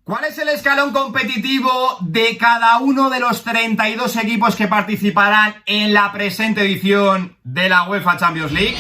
¿Cuál es el escalón competitivo de cada uno de los 32 equipos que participarán en la presente edición de la UEFA Champions League?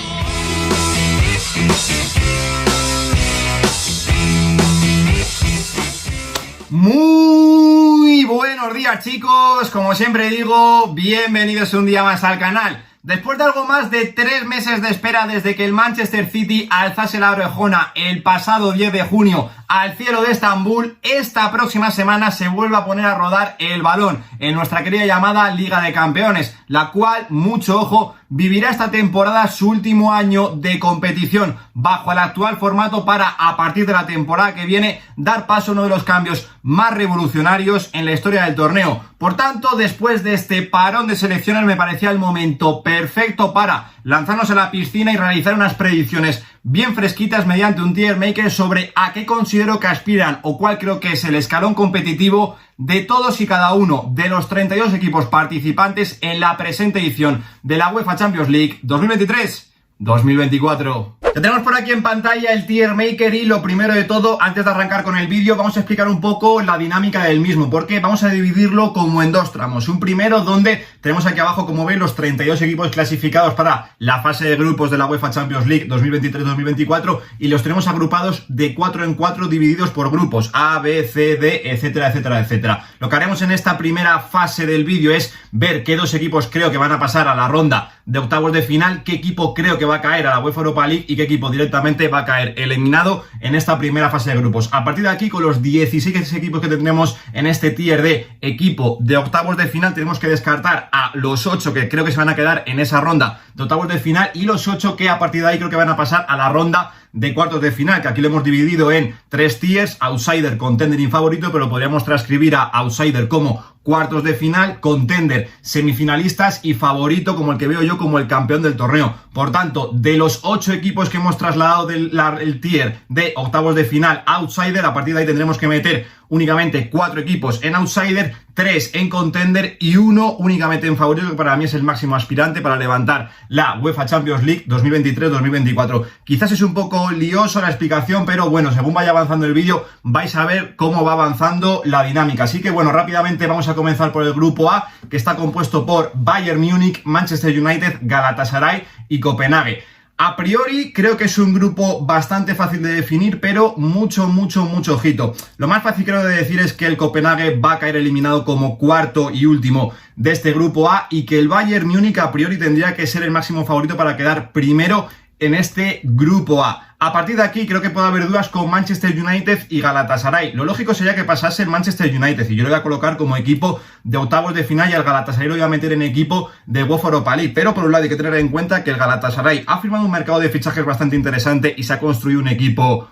Muy buenos días, chicos, como siempre digo, bienvenidos un día más al canal. Después de algo más de 3 meses de espera desde que el Manchester City alzase la orejona el pasado 10 de junio al cielo de Estambul, esta próxima semana se vuelve a poner a rodar el balón en nuestra querida llamada Liga de Campeones, la cual, mucho ojo, vivirá esta temporada su último año de competición bajo el actual formato para, a partir de la temporada que viene, dar paso a uno de los cambios más revolucionarios en la historia del torneo. Por tanto, después de este parón de selecciones me parecía el momento perfecto para lanzarnos a la piscina y realizar unas predicciones bien fresquitas mediante un tier maker sobre a qué considero que aspiran o cuál creo que es el escalón competitivo de todos y cada uno de los 32 equipos participantes en la presente edición de la UEFA Champions League 2023-2024. Ya tenemos por aquí en pantalla el tier maker y lo primero de todo, antes de arrancar con el vídeo, vamos a explicar un poco la dinámica del mismo, porque vamos a dividirlo como en dos tramos. Un primero donde tenemos aquí abajo, como veis, los 32 equipos clasificados para la fase de grupos de la UEFA Champions League 2023-2024 y los tenemos agrupados de 4 en 4 divididos por grupos A, B, C, D, etcétera, etcétera, etcétera. Lo que haremos en esta primera fase del vídeo es ver qué dos equipos creo que van a pasar a la ronda de octavos de final, qué equipo creo que va a caer a la UEFA Europa League y qué equipo directamente va a caer eliminado en esta primera fase de grupos. A partir de aquí, con los 16 equipos que tendremos en este tier de equipo de octavos de final, tenemos que descartar a los 8 que creo que se van a quedar en esa ronda de octavos de final y los 8 que a partir de ahí creo que van a pasar a la ronda de cuartos de final, que aquí lo hemos dividido en 3 tiers: outsider, contender y favorito, pero podríamos transcribir a outsider como cuartos de final, contender, semifinalistas y favorito como el que veo yo como el campeón del torneo. Por tanto, de los 8 equipos que hemos trasladado del tier de octavos de final outsider, a partir de ahí tendremos que meter únicamente 4 equipos en outsider, 3 en contender y 1 únicamente en favorito, que para mí es el máximo aspirante para levantar la UEFA Champions League 2023-2024. Quizás es un poco lioso la explicación, pero bueno, según vaya avanzando el vídeo vais a ver cómo va avanzando la dinámica. Así que bueno, rápidamente vamos a comenzar por el grupo A, que está compuesto por Bayern Múnich, Manchester United, Galatasaray y Copenhague. A priori creo que es un grupo bastante fácil de definir, pero mucho ojito. Lo más fácil creo de decir es que el Copenhague va a caer eliminado como cuarto y último de este grupo A y que el Bayern Múnich a priori tendría que ser el máximo favorito para quedar primero en este grupo A. A partir de aquí creo que puede haber dudas con Manchester United y Galatasaray. Lo lógico sería que pasase el Manchester United y yo lo voy a colocar como equipo de octavos de final y al Galatasaray lo voy a meter en equipo de UEFA Europa League. Pero por un lado hay que tener en cuenta que el Galatasaray ha firmado un mercado de fichajes bastante interesante y se ha construido un equipo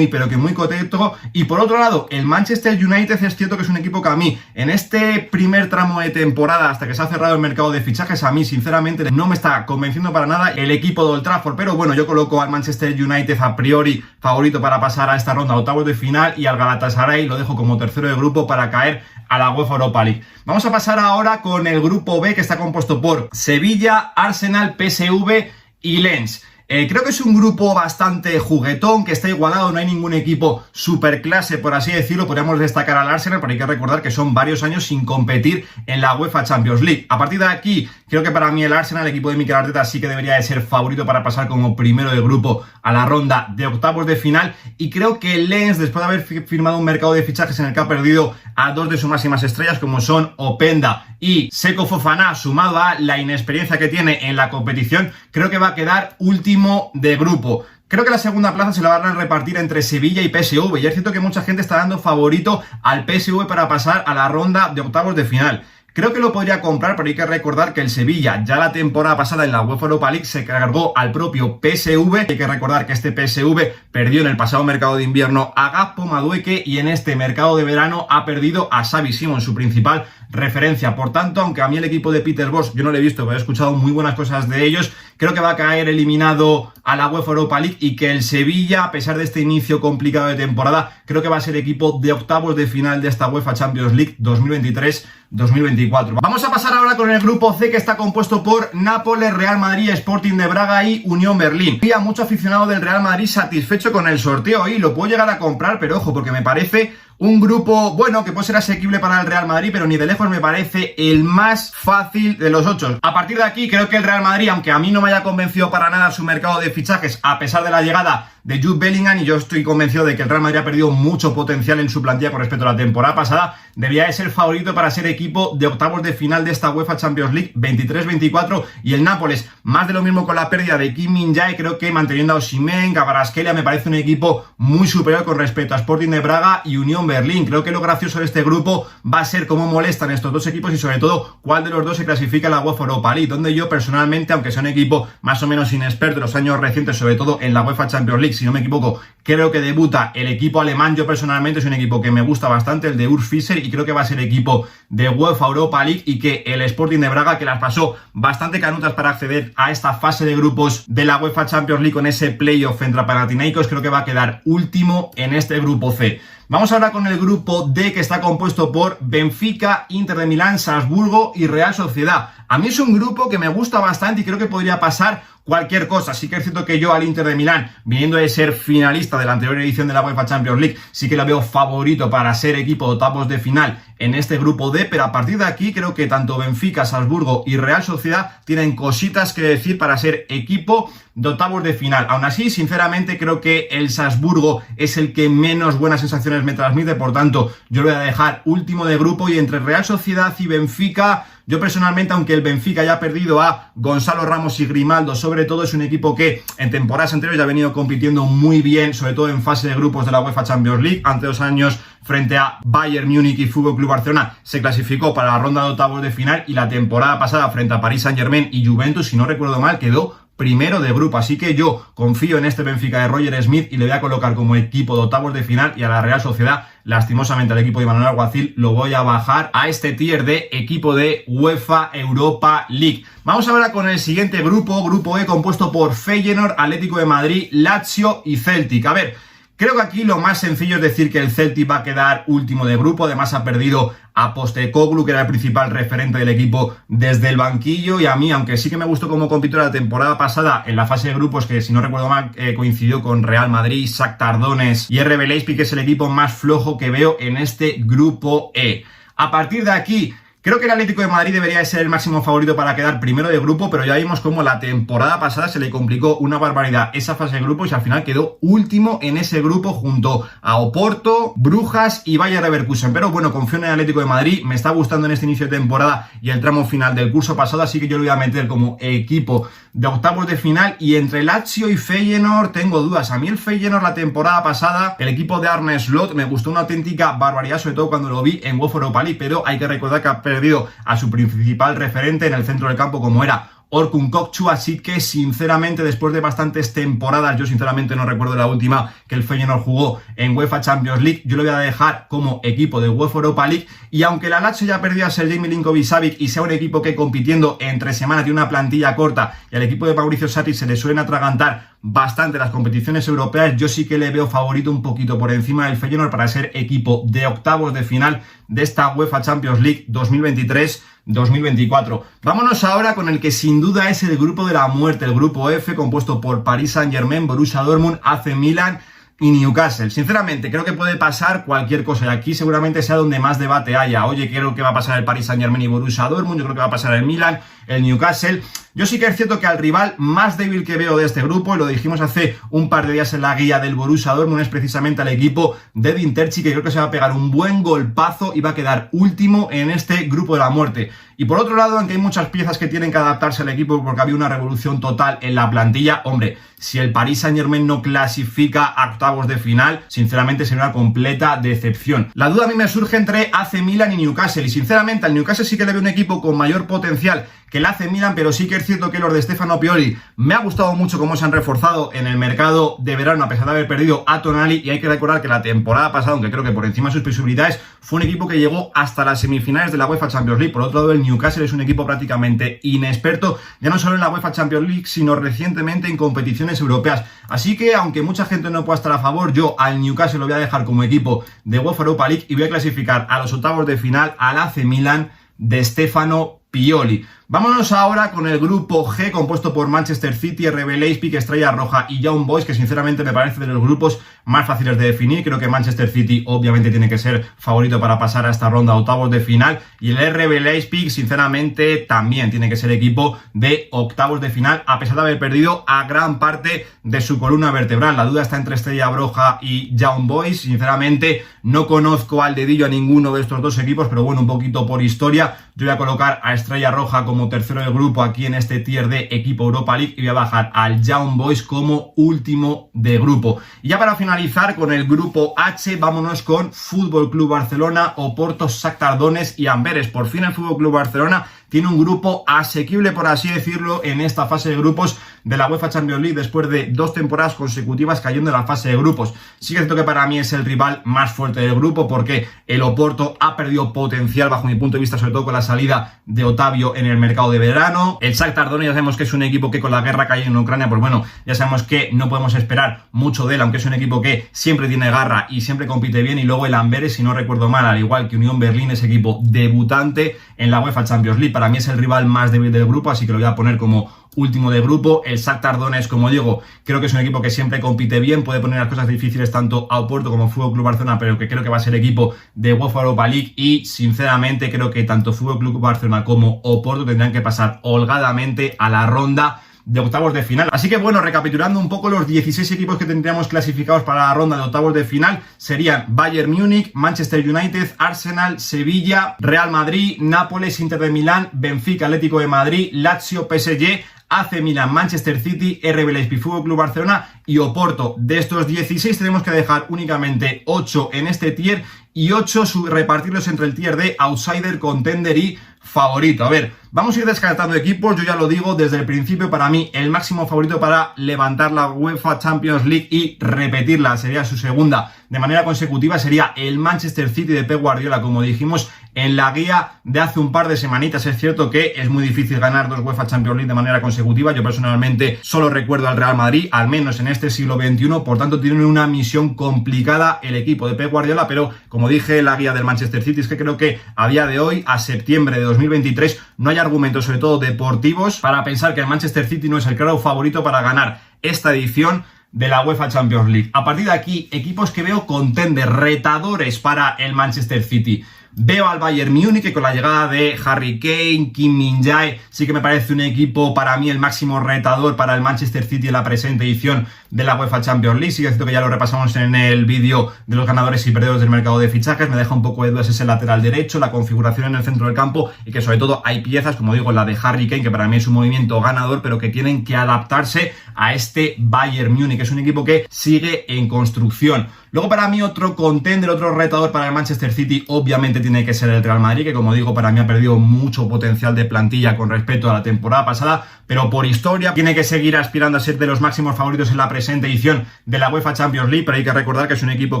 pero que muy coteto. Y por otro lado, el Manchester United es cierto que es un equipo que a mí, en este primer tramo de temporada, hasta que se ha cerrado el mercado de fichajes, a mí sinceramente no me está convenciendo para nada el equipo de Old Trafford. Pero bueno, yo coloco al Manchester United a priori favorito para pasar a esta ronda de octavos de final y al Galatasaray lo dejo como tercero de grupo para caer a la UEFA Europa League. Vamos a pasar ahora con el grupo B, que está compuesto por Sevilla, Arsenal, PSV y Lens. Creo que es un grupo bastante juguetón, que está igualado, no hay ningún equipo superclase, por así decirlo. Podríamos destacar al Arsenal, pero hay que recordar que son varios años sin competir en la UEFA Champions League. A partir de aquí, creo que para mí el Arsenal, el equipo de Mikel Arteta, sí que debería de ser favorito para pasar como primero de grupo a la ronda de octavos de final. Y creo que el Lens, después de haber firmado un mercado de fichajes en el que ha perdido a 2 de sus máximas estrellas, como son Openda y Seko Fofana, sumado a la inexperiencia que tiene en la competición, creo que va a quedar último de grupo. Creo que la segunda plaza se la van a repartir entre Sevilla y PSV, y es cierto que mucha gente está dando favorito al PSV para pasar a la ronda de octavos de final. Creo que lo podría comprar, pero hay que recordar que el Sevilla ya la temporada pasada en la UEFA Europa League se cargó al propio PSV. Hay que recordar que este PSV perdió en el pasado mercado de invierno a Gakpo, Madueke, y en este mercado de verano ha perdido a Xavi Simons, su principal referencia. Por tanto, aunque a mí el equipo de Peter Bosz yo no lo he visto, pero he escuchado muy buenas cosas de ellos, creo que va a caer eliminado a la UEFA Europa League y que el Sevilla, a pesar de este inicio complicado de temporada, creo que va a ser equipo de octavos de final de esta UEFA Champions League 2023-2024. Vamos a pasar ahora con el grupo C, que está compuesto por Nápoles, Real Madrid, Sporting de Braga y Unión Berlín. Había mucho aficionado del Real Madrid satisfecho con el sorteo y lo puedo llegar a comprar, pero ojo, porque me parece un grupo, bueno, que puede ser asequible para el Real Madrid, pero ni de lejos me parece el más fácil de los 8. A partir de aquí, creo que el Real Madrid, aunque a mí no me haya convencido para nada su mercado de fichajes, a pesar de la llegada de Jude Bellingham, y yo estoy convencido de que el Real Madrid ha perdido mucho potencial en su plantilla con respecto a la temporada pasada, debería de ser favorito para ser equipo de octavos de final de esta UEFA Champions League 23-24, y el Nápoles, más de lo mismo con la pérdida de Kim Min-jae. Creo que manteniendo a Osimhen, Kvaratskhelia, me parece un equipo muy superior con respecto a Sporting de Braga y Unión Berlín. Creo que lo gracioso de este grupo va a ser cómo molestan estos dos equipos y sobre todo cuál de los dos se clasifica a la UEFA Europa League, donde yo personalmente, aunque sea un equipo más o menos inexperto en los años recientes, sobre todo en la UEFA Champions League, si no me equivoco, creo que debuta el equipo alemán. Yo personalmente es un equipo que me gusta bastante, el de Urs Fischer, y creo que va a ser equipo de UEFA Europa League, y que el Sporting de Braga, que las pasó bastante canutas para acceder a esta fase de grupos de la UEFA Champions League con ese playoff contra Panathinaikos, creo que va a quedar último en este grupo C. Vamos ahora con el grupo D, que está compuesto por Benfica, Inter de Milán, Salzburgo y Real Sociedad. A mí es un grupo que me gusta bastante y creo que podría pasar cualquier cosa. Sí que es cierto que yo al Inter de Milán, viniendo de ser finalista de la anterior edición de la UEFA Champions League, sí que lo veo favorito para ser equipo de octavos de final en este grupo D, pero a partir de aquí creo que tanto Benfica, Salzburgo y Real Sociedad tienen cositas que decir para ser equipo de octavos de final. Aún así, sinceramente, creo que el Salzburgo es el que menos buenas sensaciones me transmite, por tanto, yo lo voy a dejar último de grupo, y entre Real Sociedad y Benfica, yo personalmente, aunque el Benfica haya perdido a Gonzalo Ramos y Grimaldo, sobre todo es un equipo que en temporadas anteriores ya ha venido compitiendo muy bien, sobre todo en fase de grupos de la UEFA Champions League. Hace 2 años, frente a Bayern Múnich y Fútbol Club Barcelona, se clasificó para la ronda de octavos de final, y la temporada pasada frente a Paris Saint-Germain y Juventus, si no recuerdo mal, quedó primero de grupo. Así que yo confío en este Benfica de Roger Smith y le voy a colocar como equipo de octavos de final, y a la Real Sociedad, lastimosamente al equipo de Manuel Alguacil, lo voy a bajar a este tier de equipo de UEFA Europa League. Vamos ahora con el siguiente grupo, grupo E, compuesto por Feyenoord, Atlético de Madrid, Lazio y Celtic. A ver, creo que aquí lo más sencillo es decir que el Celtic va a quedar último de grupo. Además ha perdido a Postecoglou, que era el principal referente del equipo desde el banquillo, y a mí, aunque sí que me gustó como compitió la temporada pasada en la fase de grupos, que si no recuerdo mal coincidió con Real Madrid, Shakhtar Donetsk y RB Leipzig, que es el equipo más flojo que veo en este grupo E. A partir de aquí, creo que el Atlético de Madrid debería de ser el máximo favorito para quedar primero de grupo, pero ya vimos cómo la temporada pasada se le complicó una barbaridad esa fase de grupos y al final quedó último en ese grupo junto a Oporto, Brujas y Bayer Leverkusen. Pero bueno, confío en el Atlético de Madrid, me está gustando en este inicio de temporada y el tramo final del curso pasado, así que yo lo voy a meter como equipo de octavos de final. Y entre Lazio y Feyenoord tengo dudas. A mí el Feyenoord la temporada pasada, el equipo de Arne Slot, me gustó una auténtica barbaridad, sobre todo cuando lo vi en UEFA Europa League, pero hay que recordar que ha perdido a su principal referente en el centro del campo, como era Orkun Kokcu, así que sinceramente después de bastantes temporadas, yo sinceramente no recuerdo la última que el Feyenoord jugó en UEFA Champions League, yo lo voy a dejar como equipo de UEFA Europa League. Y aunque la Lazio ya perdió a Sergej Milinkovic-Savic y sea un equipo que compitiendo entre semanas tiene una plantilla corta y al equipo de Mauricio Sarri se le suelen atragantar bastante las competiciones europeas, yo sí que le veo favorito un poquito por encima del Feyenoord para ser equipo de octavos de final de esta UEFA Champions League 2023-2024. Vámonos ahora con el que sin duda es el grupo de la muerte, el grupo F, compuesto por Paris Saint-Germain, Borussia Dortmund, AC Milan y Newcastle. Sinceramente, creo que puede pasar cualquier cosa, y aquí seguramente sea donde más debate haya. Oye, creo que va a pasar el Paris Saint-Germain y Borussia Dortmund, yo creo que va a pasar el Milan, el Newcastle. Yo sí que es cierto que al rival más débil que veo de este grupo, y lo dijimos hace un par de días en la guía del Borussia Dortmund, es precisamente al equipo de Edin Terzic, que creo que se va a pegar un buen golpazo y va a quedar último en este grupo de la muerte. Y por otro lado, aunque hay muchas piezas que tienen que adaptarse al equipo porque había una revolución total en la plantilla, hombre, si el Paris Saint-Germain no clasifica a octavos de final, sinceramente sería una completa decepción. La duda a mí me surge entre AC Milan y Newcastle, y sinceramente al Newcastle sí que le veo un equipo con mayor potencial que el AC Milan, pero sí que es cierto que los de Stefano Pioli me ha gustado mucho cómo se han reforzado en el mercado de verano a pesar de haber perdido a Tonali, y hay que recordar que la temporada pasada, aunque creo que por encima de sus posibilidades, fue un equipo que llegó hasta las semifinales de la UEFA Champions League. Por otro lado, el Newcastle es un equipo prácticamente inexperto, ya no solo en la UEFA Champions League, sino recientemente en competiciones europeas. Así que, aunque mucha gente no pueda estar a favor, yo al Newcastle lo voy a dejar como equipo de UEFA Europa League y voy a clasificar a los octavos de final al AC Milan de Stefano Pioli. Vámonos ahora con el grupo G, compuesto por Manchester City, RB Leipzig, Estrella Roja y Young Boys, que sinceramente me parece de los grupos más fáciles de definir. Creo que Manchester City obviamente tiene que ser favorito para pasar a esta ronda de octavos de final, y el RB Leipzig sinceramente también tiene que ser equipo de octavos de final, a pesar de haber perdido a gran parte de su columna vertebral. La duda está entre Estrella Roja y Young Boys. Sinceramente no conozco al dedillo a ninguno de estos dos equipos, pero bueno, un poquito por historia, yo voy a colocar a Estrella Roja como tercero del grupo aquí en este tier de equipo Europa League y voy a bajar al Young Boys como último de grupo. Y ya para finalizar con el grupo H, vámonos con Fútbol Club Barcelona, Oporto, Shakhtar Donetsk y Amberes. Por fin el Fútbol Club Barcelona tiene un grupo asequible, por así decirlo, en esta fase de grupos de la UEFA Champions League, después de 2 temporadas consecutivas cayendo en la fase de grupos. Sí que es cierto que para mí es el rival más fuerte del grupo, porque el Oporto ha perdido potencial bajo mi punto de vista, sobre todo con la salida de Otavio en el mercado de verano. El Shakhtar Donetsk ya sabemos que es un equipo que con la guerra que hay en Ucrania, pues bueno, ya sabemos que no podemos esperar mucho de él, aunque es un equipo que siempre tiene garra y siempre compite bien. Y luego el Amberes, si no recuerdo mal, al igual que Unión Berlín, es equipo debutante en la UEFA Champions League. Para mí es el rival más débil del grupo, así que lo voy a poner como último de grupo. El Shakhtar Donetsk, como digo, creo que es un equipo que siempre compite bien, puede poner las cosas difíciles tanto a Oporto como Fútbol Club Barcelona, pero que creo que va a ser equipo de UEFA Europa League, y sinceramente creo que tanto Fútbol Club Barcelona como Oporto tendrán que pasar holgadamente a la ronda de octavos de final. Así que bueno, recapitulando un poco, los 16 equipos que tendríamos clasificados para la ronda de octavos de final serían Bayern Múnich, Manchester United, Arsenal, Sevilla, Real Madrid, Nápoles, Inter de Milán, Benfica, Atlético de Madrid, Lazio, PSG, AC Milan, Manchester City, RB Leipzig, Fútbol Club Barcelona y Oporto. De estos 16 tenemos que dejar únicamente 8 en este tier y 8 repartirlos entre el tier de outsider, contender y favorito. A ver, vamos a ir descartando equipos. Yo ya lo digo desde el principio, para mí el máximo favorito para levantar la UEFA Champions League y repetirla, sería su segunda de manera consecutiva, sería el Manchester City de Pep Guardiola, como dijimos en la guía de hace un par de semanitas. Es cierto que es muy difícil ganar 2 UEFA Champions League de manera consecutiva. Yo personalmente solo recuerdo al Real Madrid, al menos en este siglo XXI, por tanto tiene una misión complicada el equipo de Pep Guardiola, pero como dije en la guía del Manchester City, es que creo que a día de hoy, a septiembre de 2023, no hay argumentos, sobre todo deportivos, para pensar que el Manchester City no es el claro favorito para ganar esta edición de la UEFA Champions League. A partir de aquí, equipos que veo contender, retadores para el Manchester City. Veo al Bayern Múnich, que con la llegada de Harry Kane, Kim Min-jae, sí que me parece un equipo, para mí, el máximo retador para el Manchester City en la presente edición de la UEFA Champions League. Sí que es cierto que ya lo repasamos en el vídeo de los ganadores y perdedores del mercado de fichajes. Me deja un poco de dudas ese lateral derecho, la configuración en el centro del campo, y que sobre todo hay piezas, como digo, la de Harry Kane, que para mí es un movimiento ganador, pero que tienen que adaptarse a este Bayern Múnich, que es un equipo que sigue en construcción. Luego, para mí, otro contender, otro retador para el Manchester City, obviamente tiene que ser el Real Madrid, que como digo, para mí ha perdido mucho potencial de plantilla con respecto a la temporada pasada, pero por historia tiene que seguir aspirando a ser de los máximos favoritos en la presente edición de la UEFA Champions League. Pero hay que recordar que es un equipo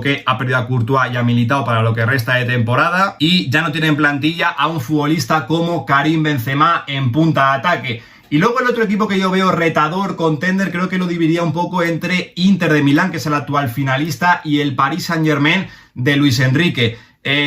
que ha perdido a Courtois y a Militao para lo que resta de temporada, y ya no tiene en plantilla a un futbolista como Karim Benzema en punta de ataque. Y luego el otro equipo que yo veo retador, contender, creo que lo dividiría un poco entre Inter de Milán, que es el actual finalista, y el Paris Saint-Germain de Luis Enrique.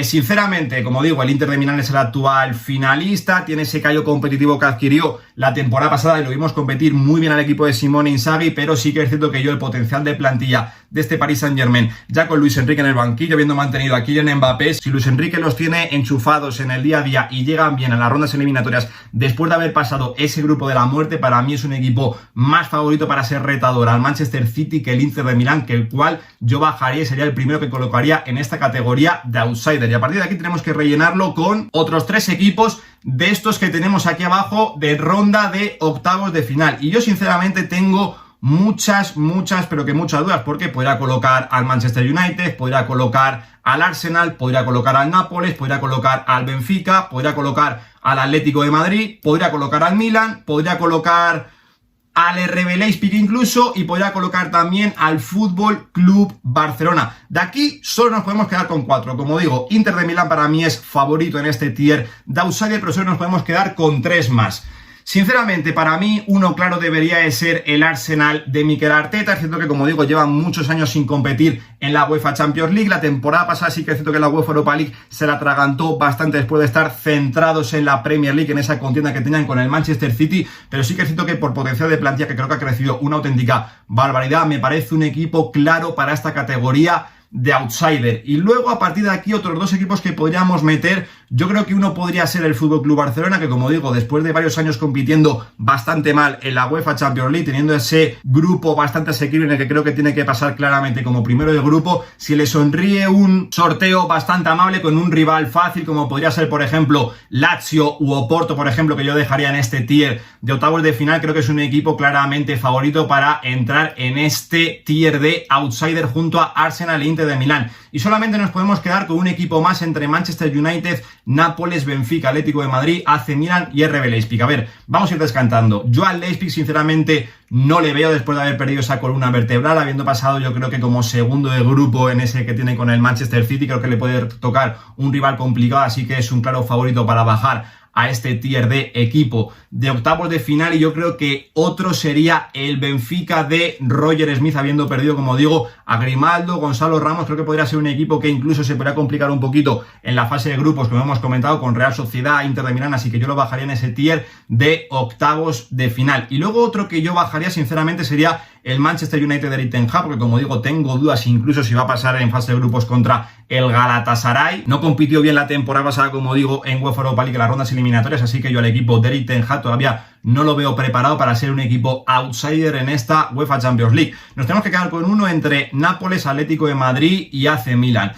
Sinceramente, como digo, el Inter de Milán es el actual finalista, tiene ese callo competitivo que adquirió la temporada pasada y lo vimos competir muy bien al equipo de Simone Inzaghi, pero sí que es cierto que yo el potencial de plantilla de este Paris Saint-Germain, ya con Luis Enrique en el banquillo, habiendo mantenido a Kylian Mbappé, si Luis Enrique los tiene enchufados en el día a día y llegan bien a las rondas eliminatorias después de haber pasado ese grupo de la muerte, para mí es un equipo más favorito para ser retador al Manchester City que el Inter de Milán, que el cual yo bajaría y sería el primero que colocaría en esta categoría de outsider. Y a partir de aquí tenemos que rellenarlo con otros 3 equipos de estos que tenemos aquí abajo de ronda de octavos de final. Y yo sinceramente tengo muchas, pero que muchas dudas, porque podría colocar al Manchester United, podría colocar al Arsenal, podría colocar al Nápoles, podría colocar al Benfica, podría colocar al Atlético de Madrid, podría colocar al Milan, podría colocar al RB Leipzig incluso, y podría colocar también al Fútbol Club Barcelona. De aquí solo nos podemos quedar con 4. Como digo, Inter de Milán para mí es favorito en este tier de outsider, pero solo nos podemos quedar con 3 más. Sinceramente, para mí, uno claro debería de ser el Arsenal de Mikel Arteta. Es cierto que, como digo, llevan muchos años sin competir en la UEFA Champions League. La temporada pasada sí que es cierto que la UEFA Europa League se la atragantó bastante después de estar centrados en la Premier League, en esa contienda que tenían con el Manchester City. Pero sí que es cierto que por potencial de plantilla, que creo que ha crecido una auténtica barbaridad, me parece un equipo claro para esta categoría de outsider. Y luego a partir de aquí otros 2 equipos que podríamos meter. Yo creo que uno podría ser el FC Barcelona, que como digo, después de varios años compitiendo bastante mal en la UEFA Champions League, teniendo ese grupo bastante asequible en el que creo que tiene que pasar claramente como primero de grupo, si le sonríe un sorteo bastante amable con un rival fácil como podría ser por ejemplo Lazio u Oporto, por ejemplo, que yo dejaría en este tier de octavos de final, creo que es un equipo claramente favorito para entrar en este tier de outsider junto a Arsenal e Inter de Milán. Y solamente nos podemos quedar con un equipo más entre Manchester United, Nápoles, Benfica, Atlético de Madrid, AC Milan y RB Leipzig. A ver, vamos a ir descantando. Yo al Leipzig sinceramente no le veo después de haber perdido esa columna vertebral, habiendo pasado yo creo que como segundo de grupo en ese que tiene con el Manchester City. Creo que le puede tocar un rival complicado, así que es un claro favorito para bajar a este tier de equipo de octavos de final. Y yo creo que otro sería el Benfica de Roger Smith, habiendo perdido, como digo, a Grimaldo, Gonzalo Ramos. Creo que podría ser un equipo que incluso se podría complicar un poquito en la fase de grupos, como hemos comentado, con Real Sociedad, Inter de Milán, así que yo lo bajaría en ese tier de octavos de final. Y luego otro que yo bajaría sinceramente sería el Manchester United de Erik ten Hag, porque como digo, tengo dudas incluso si va a pasar en fase de grupos contra el Galatasaray. No compitió bien la temporada pasada, como digo, en UEFA Europa League, en las rondas eliminatorias, así que yo al equipo de Erik ten Hag todavía no lo veo preparado para ser un equipo outsider en esta UEFA Champions League. Nos tenemos que quedar con uno entre Nápoles, Atlético de Madrid y AC Milan.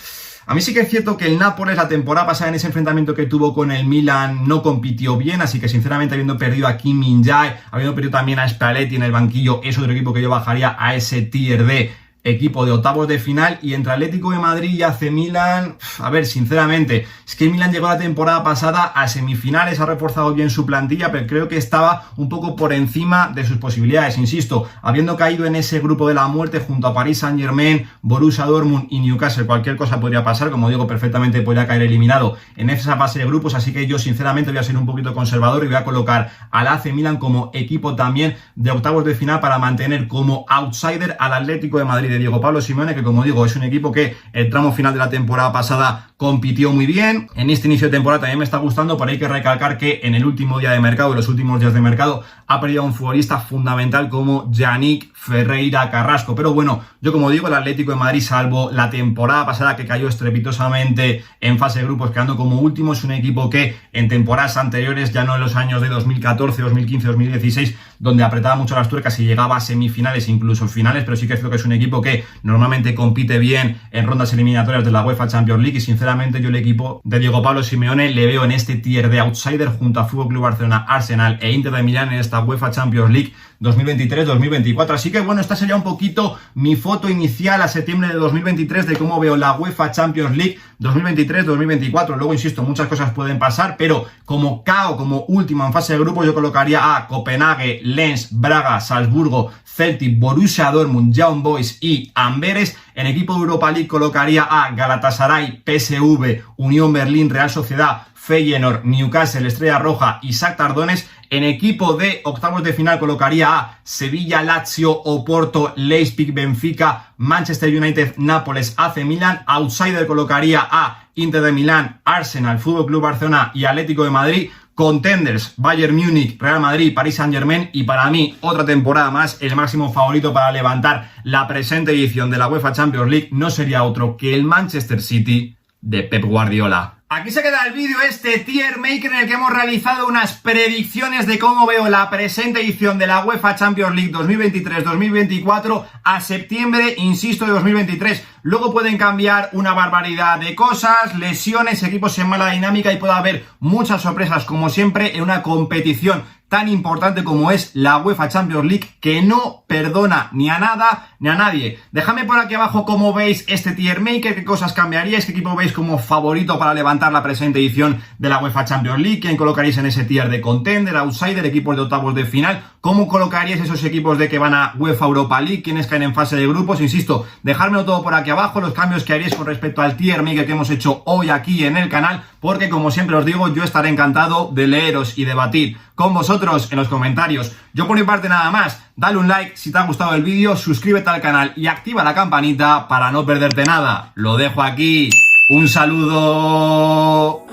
A mí sí que es cierto que el Nápoles la temporada pasada en ese enfrentamiento que tuvo con el Milan no compitió bien, así que sinceramente habiendo perdido a Kim Min-jae, habiendo perdido también a Spalletti en el banquillo, es otro equipo que yo bajaría a ese tier de equipo de octavos de final. Y entre Atlético de Madrid y AC Milan, a ver, sinceramente, es que Milan llegó la temporada pasada a semifinales, ha reforzado bien su plantilla, pero creo que estaba un poco por encima de sus posibilidades, insisto, habiendo caído en ese grupo de la muerte junto a Paris Saint-Germain, Borussia Dortmund y Newcastle. Cualquier cosa podría pasar, como digo, perfectamente podría caer eliminado en esa fase de grupos, así que yo sinceramente voy a ser un poquito conservador y voy a colocar al AC Milan como equipo también de octavos de final para mantener como outsider al Atlético de Madrid de Diego Pablo Simeone, que como digo es un equipo que el tramo final de la temporada pasada compitió muy bien. En este inicio de temporada también me está gustando, pero hay que recalcar que en el último día de mercado, en los últimos días de mercado, ha perdido a un futbolista fundamental como Yannick Ferreira Carrasco. Pero bueno, yo como digo, el Atlético de Madrid, salvo la temporada pasada que cayó estrepitosamente en fase de grupos quedando como último, es un equipo que en temporadas anteriores, ya no en los años de 2014, 2015, 2016, donde apretaba mucho las tuercas y llegaba a semifinales, incluso finales, pero sí que es cierto que es un equipo que normalmente compite bien en rondas eliminatorias de la UEFA Champions League. Y sinceramente yo el equipo de Diego Pablo Simeone le veo en este tier de outsider junto a FC Barcelona, Arsenal e Inter de Milán en esta UEFA Champions League 2023-2024. Así que bueno, esta sería un poquito mi foto inicial a septiembre de 2023 de cómo veo la UEFA Champions League 2023-2024. Luego, insisto, muchas cosas pueden pasar, pero como KO, como último en fase de grupos, yo colocaría a Copenhague, Lens, Braga, Salzburgo, Celtic, Borussia Dortmund, Young Boys y Amberes. En equipo de Europa League colocaría a Galatasaray, PSV, Unión Berlín, Real Sociedad, Feyenoord, Newcastle, Estrella Roja y Shakhtar Donetsk. En equipo de octavos de final colocaría a Sevilla, Lazio, Oporto, Leipzig, Benfica, Manchester United, Nápoles, AC Milan. Outsider colocaría a Inter de Milán, Arsenal, FC Barcelona y Atlético de Madrid. Contenders, Bayern Múnich, Real Madrid, Paris Saint-Germain. Y para mí, otra temporada más, el máximo favorito para levantar la presente edición de la UEFA Champions League no sería otro que el Manchester City de Pep Guardiola. Aquí se queda el vídeo, este tier maker en el que hemos realizado unas predicciones de cómo veo la presente edición de la UEFA Champions League 2023-2024 a septiembre, insisto, de 2023. Luego pueden cambiar una barbaridad de cosas, lesiones, equipos en mala dinámica y puede haber muchas sorpresas, como siempre, en una competición tan importante como es la UEFA Champions League, que no perdona ni a nada ni a nadie. Dejadme por aquí abajo cómo veis este tier maker, qué cosas cambiaríais, qué equipo veis como favorito para levantar la presente edición de la UEFA Champions League, quién colocaríais en ese tier de contender, outsider, equipos de octavos de final, cómo colocaríais esos equipos de que van a UEFA Europa League, quiénes caen en fase de grupos. Insisto, dejármelo todo por aquí abajo, los cambios que haríais con respecto al tier maker que hemos hecho hoy aquí en el canal, porque como siempre os digo, yo estaré encantado de leeros y debatir con vosotros en los comentarios. Yo por mi parte nada más, dale un like si te ha gustado el vídeo, suscríbete al canal y activa la campanita para no perderte nada. Lo dejo aquí, un saludo.